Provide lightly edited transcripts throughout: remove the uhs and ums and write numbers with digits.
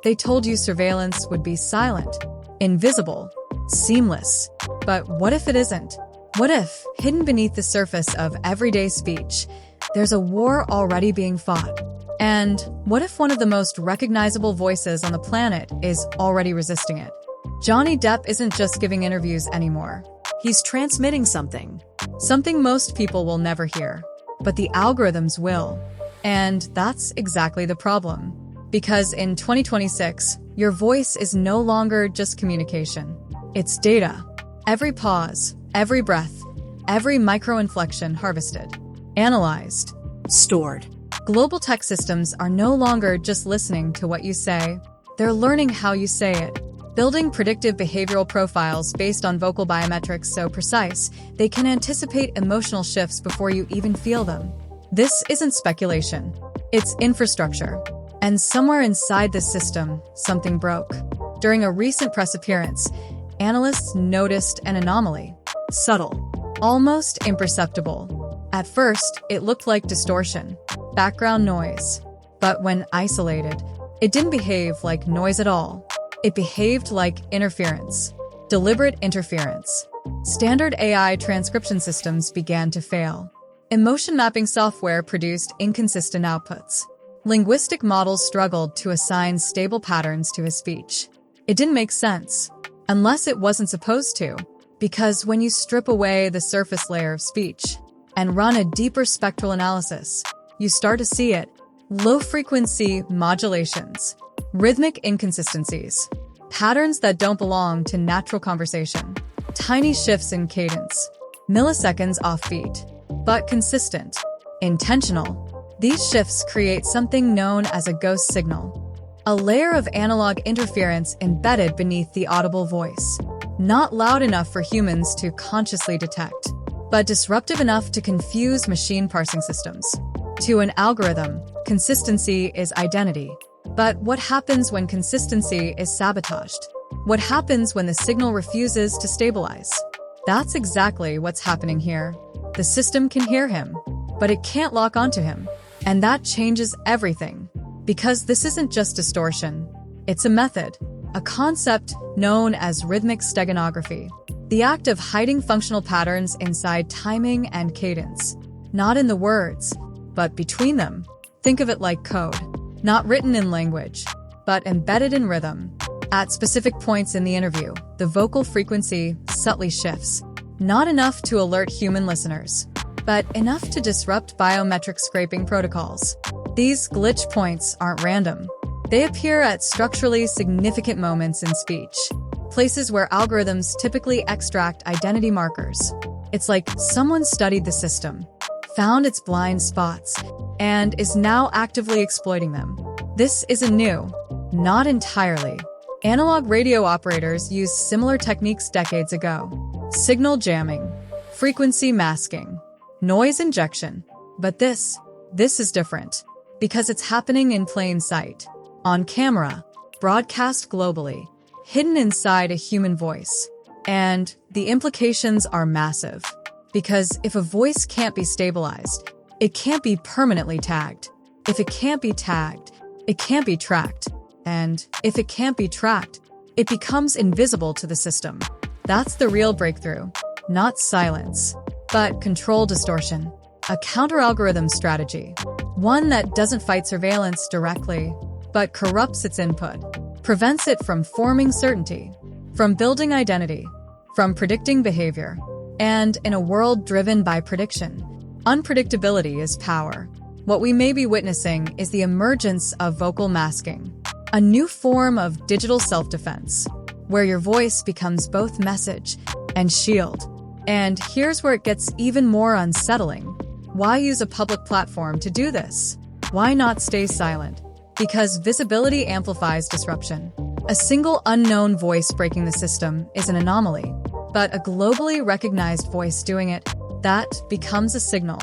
They told you surveillance would be silent, invisible, seamless. But what if it isn't? What if, hidden beneath the surface of everyday speech, there's a war already being fought? And what if one of the most recognizable voices on the planet is already resisting it? Johnny Depp isn't just giving interviews anymore. He's transmitting something. Something most people will never hear. But the algorithms will. And that's exactly the problem. Because in 2026, your voice is no longer just communication. It's data. Every pause, every breath, every micro-inflection harvested, analyzed, stored. Global tech systems are no longer just listening to what you say. They're learning how you say it, building predictive behavioral profiles based on vocal biometrics so precise they can anticipate emotional shifts before you even feel them. This isn't speculation. It's infrastructure. And somewhere inside this system, something broke. During a recent press appearance, analysts noticed an anomaly. Subtle, almost imperceptible. At first, it looked like distortion, background noise. But when isolated, it didn't behave like noise at all. It behaved like interference, deliberate interference. Standard AI transcription systems began to fail. Emotion mapping software produced inconsistent outputs. Linguistic models struggled to assign stable patterns to his speech. It didn't make sense, unless it wasn't supposed to, because when you strip away the surface layer of speech and run a deeper spectral analysis, you start to see it. Low-frequency modulations, rhythmic inconsistencies, patterns that don't belong to natural conversation, tiny shifts in cadence, milliseconds offbeat, but consistent, intentional. These shifts create something known as a ghost signal, a layer of analog interference embedded beneath the audible voice. Not loud enough for humans to consciously detect, but disruptive enough to confuse machine parsing systems. To an algorithm, consistency is identity. But what happens when consistency is sabotaged? What happens when the signal refuses to stabilize? That's exactly what's happening here. The system can hear him, but it can't lock onto him. And that changes everything. Because this isn't just distortion. It's a method, a concept known as rhythmic steganography. The act of hiding functional patterns inside timing and cadence. Not in the words, but between them. Think of it like code. Not written in language, but embedded in rhythm. At specific points in the interview, the vocal frequency subtly shifts. Not enough to alert human listeners, but enough to disrupt biometric scraping protocols. These glitch points aren't random. They appear at structurally significant moments in speech, places where algorithms typically extract identity markers. It's like someone studied the system, found its blind spots, and is now actively exploiting them. This isn't new. Not entirely. Analog radio operators used similar techniques decades ago. Signal jamming, frequency masking, noise injection. But this is different. Because it's happening in plain sight. On camera, broadcast globally, hidden inside a human voice. And the implications are massive. Because if a voice can't be stabilized, it can't be permanently tagged. If it can't be tagged, it can't be tracked. And if it can't be tracked, it becomes invisible to the system. That's the real breakthrough. Not silence, but control distortion. A counter-algorithm strategy. One that doesn't fight surveillance directly, but corrupts its input. Prevents it from forming certainty, from building identity, from predicting behavior. And in a world driven by prediction, unpredictability is power. What we may be witnessing is the emergence of vocal masking, a new form of digital self-defense, where your voice becomes both message and shield. And here's where it gets even more unsettling. Why use a public platform to do this? Why not stay silent? Because visibility amplifies disruption. A single unknown voice breaking the system is an anomaly, but a globally recognized voice doing it, that becomes a signal,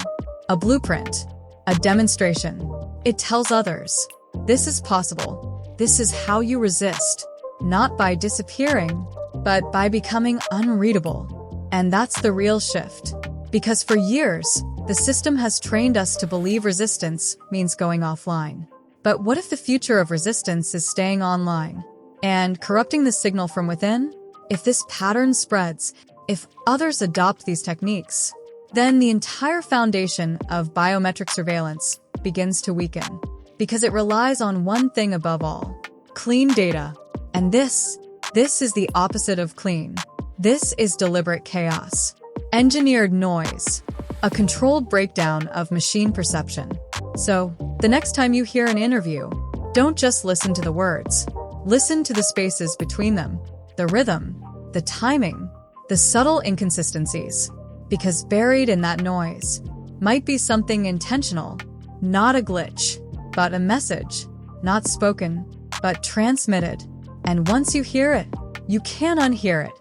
a blueprint, a demonstration. It tells others, this is possible. This is how you resist, not by disappearing, but by becoming unreadable. And that's the real shift. Because for years, the system has trained us to believe resistance means going offline. But what if the future of resistance is staying online and corrupting the signal from within? If this pattern spreads, if others adopt these techniques, then the entire foundation of biometric surveillance begins to weaken, because it relies on one thing above all: clean data. And this is the opposite of clean. This is deliberate chaos, engineered noise, a controlled breakdown of machine perception. So, the next time you hear an interview, don't just listen to the words. Listen to the spaces between them, the rhythm, the timing, the subtle inconsistencies. Because buried in that noise might be something intentional, not a glitch, but a message, not spoken, but transmitted. And once you hear it, you can't unhear it.